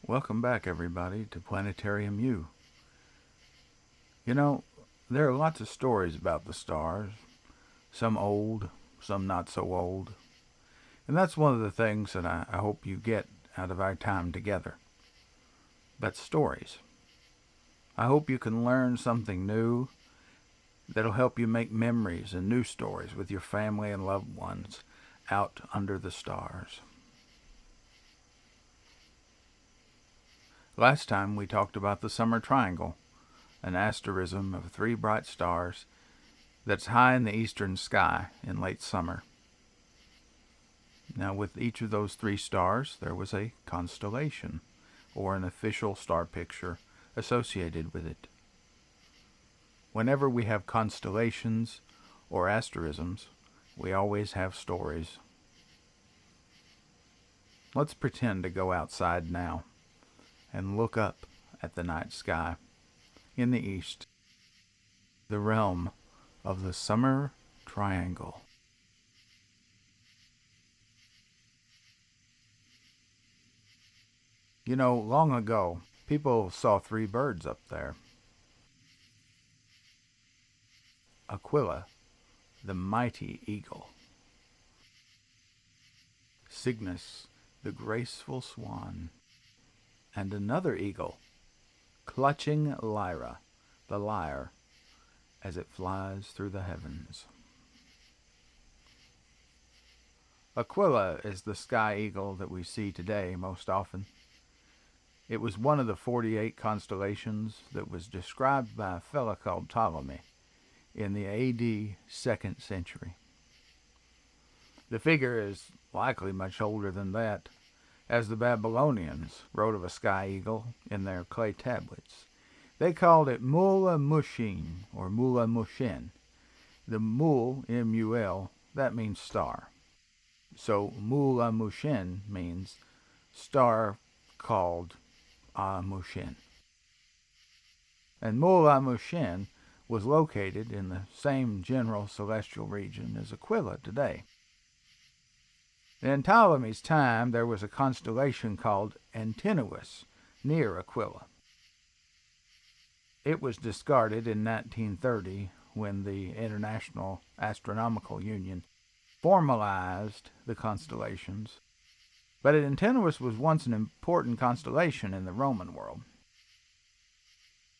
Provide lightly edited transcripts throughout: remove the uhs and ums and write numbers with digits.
Welcome back, everybody, to Planetarium U. You know, there are lots of stories about the stars, some old, some not so old. And that's one of the things that I hope you get out of our time together. That's stories. I hope you can learn something new that'll help you make memories and new stories with your family and loved ones out under the stars. Last time we talked about the summer triangle, an asterism of 3 bright stars that's high in the eastern sky in late summer. Now, with each of those 3 stars, there was a constellation, or an official star picture associated with it. Whenever we have constellations or asterisms, we always have stories. Let's pretend to go outside now and look up at the night sky in the east, the realm of the summer triangle. You know, long ago, people saw 3 birds up there. Aquila, the mighty eagle. Cygnus, the graceful swan. And another eagle, clutching Lyra, the lyre, as it flies through the heavens. Aquila is the sky eagle that we see today most often. It was one of the 48 constellations that was described by a fellow called Ptolemy in the AD 2nd century. The figure is likely much older than that, as the Babylonians wrote of a sky eagle in their clay tablets. They called it Mula Mushen, or Mula Mushen. The Mul, M-U-L, that means star. So Mula Mushen means star called Mushen. And Mula Mushen was located in the same general celestial region as Aquila today. In Ptolemy's time, there was a constellation called Antinous near Aquila. It was discarded in 1930 when the International Astronomical Union formalized the constellations. But Antinous was once an important constellation in the Roman world.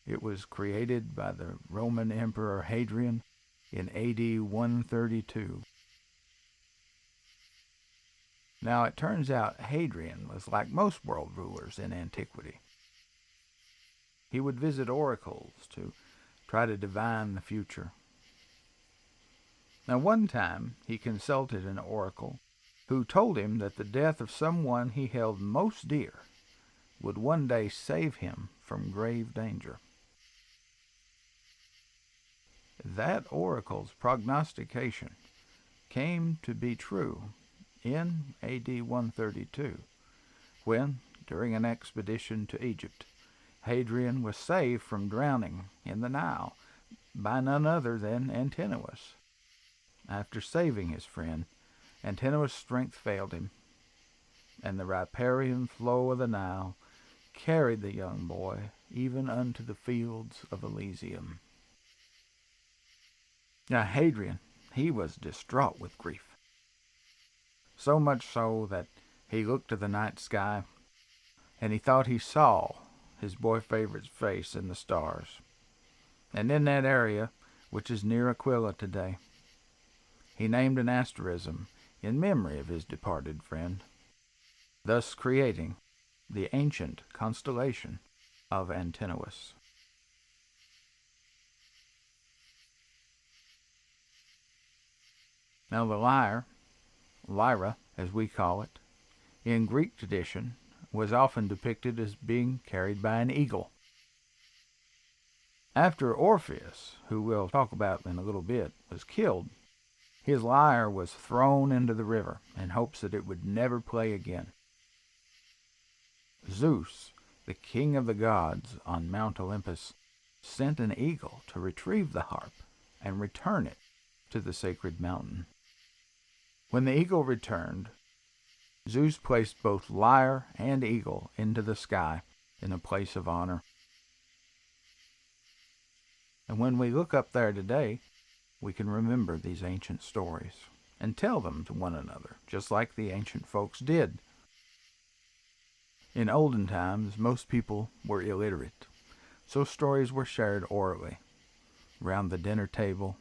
It was created by the Roman Emperor Hadrian in AD 132. Now, it turns out Hadrian was like most world rulers in antiquity. He would visit oracles to try to divine the future. Now, one time, he consulted an oracle who told him that the death of someone he held most dear would one day save him from grave danger. That oracle's prognostication came to be true in AD 132, when, during an expedition to Egypt, Hadrian was saved from drowning in the Nile by none other than Antinous. After saving his friend, Antinous' strength failed him, and the riparian flow of the Nile carried the young boy even unto the fields of Elysium. Now Hadrian, he was distraught with grief. So much so that he looked to the night sky, and he thought he saw his boy favorite's face in the stars. And in that area, which is near Aquila today, he named an asterism in memory of his departed friend, thus creating the ancient constellation of Antinous. Now the Lyra, as we call it, in Greek tradition, was often depicted as being carried by an eagle. After Orpheus, who we'll talk about in a little bit, was killed, his lyre was thrown into the river in hopes that it would never play again. Zeus, the king of the gods on Mount Olympus, sent an eagle to retrieve the harp and return it to the sacred mountain. When the eagle returned, Zeus placed both lyre and eagle into the sky in a place of honor. And when we look up there today, we can remember these ancient stories and tell them to one another, just like the ancient folks did. In olden times, most people were illiterate, so stories were shared orally, around the dinner table,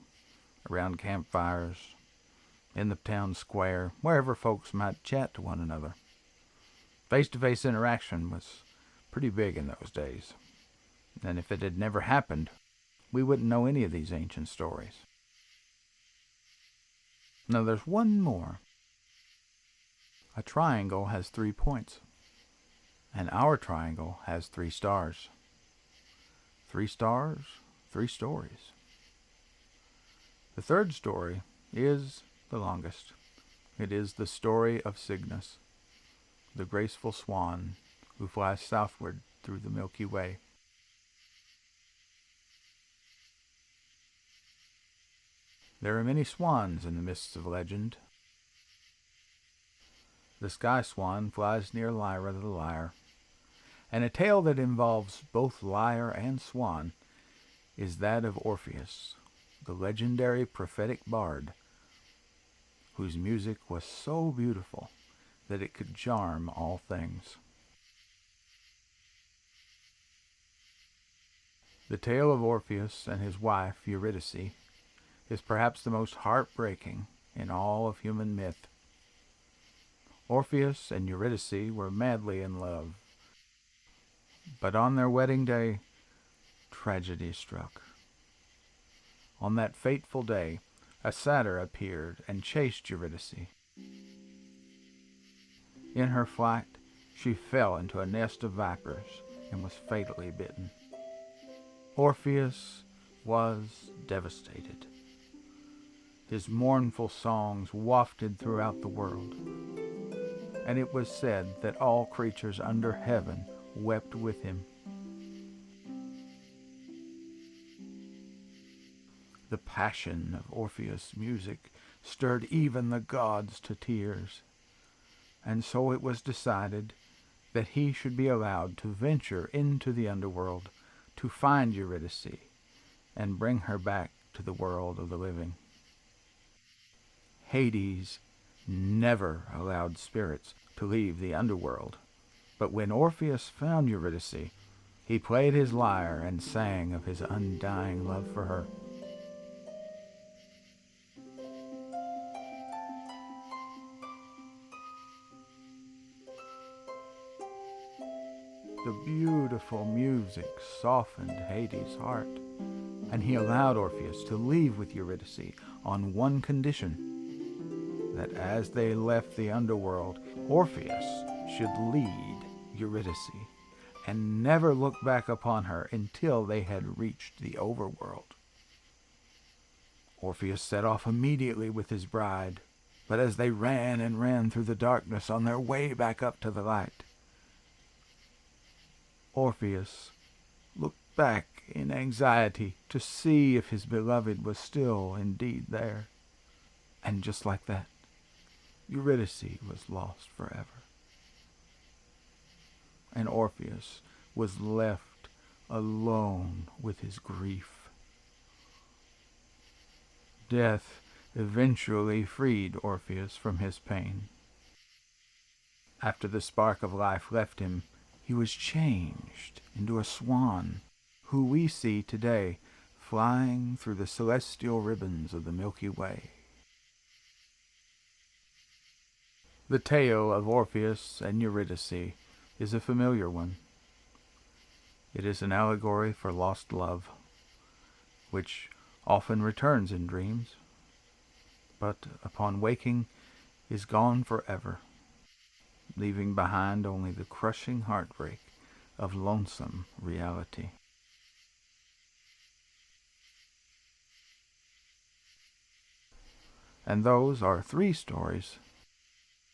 around campfires, in the town square, wherever folks might chat to one another. Face-to-face interaction was pretty big in those days, and if it had never happened, we wouldn't know any of these ancient stories. Now there's one more. A triangle has 3 points, and our triangle has 3 stars. 3 stars, 3 stories. The third story is the longest. It is the story of Cygnus, the graceful swan who flies southward through the Milky Way. There are many swans in the mists of legend. The sky swan flies near Lyra the lyre, and a tale that involves both lyre and swan is that of Orpheus, the legendary prophetic bard, whose music was so beautiful that it could charm all things. The tale of Orpheus and his wife Eurydice is perhaps the most heartbreaking in all of human myth. Orpheus and Eurydice were madly in love, but on their wedding day, tragedy struck. On that fateful day, a satyr appeared and chased Eurydice. In her flight, she fell into a nest of vipers and was fatally bitten. Orpheus was devastated. His mournful songs wafted throughout the world, and it was said that all creatures under heaven wept with him. The passion of Orpheus' music stirred even the gods to tears, and so it was decided that he should be allowed to venture into the underworld to find Eurydice and bring her back to the world of the living. Hades never allowed spirits to leave the underworld, but when Orpheus found Eurydice, he played his lyre and sang of his undying love for her. The beautiful music softened Hades' heart, and he allowed Orpheus to leave with Eurydice on one condition: that as they left the underworld, Orpheus should lead Eurydice and never look back upon her until they had reached the overworld. Orpheus set off immediately with his bride, but as they ran and ran through the darkness on their way back up to the light, Orpheus looked back in anxiety to see if his beloved was still indeed there. And just like that, Eurydice was lost forever. And Orpheus was left alone with his grief. Death eventually freed Orpheus from his pain. After the spark of life left him, he was changed into a swan, who we see today flying through the celestial ribbons of the Milky Way. The tale of Orpheus and Eurydice is a familiar one. It is an allegory for lost love, which often returns in dreams, but upon waking is gone forever, leaving behind only the crushing heartbreak of lonesome reality. And those are 3 stories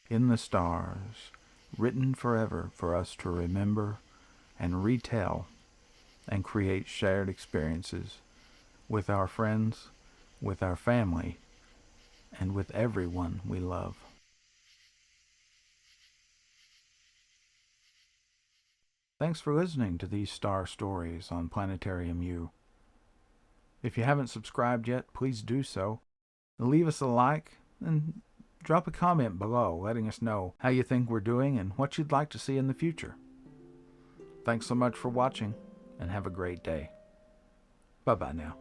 in the stars, written forever for us to remember and retell and create shared experiences with our friends, with our family, and with everyone we love. Thanks for listening to these star stories on Planetarium U. If you haven't subscribed yet, please do so. Leave us a like and drop a comment below letting us know how you think we're doing and what you'd like to see in the future. Thanks so much for watching, and have a great day. Bye-bye now.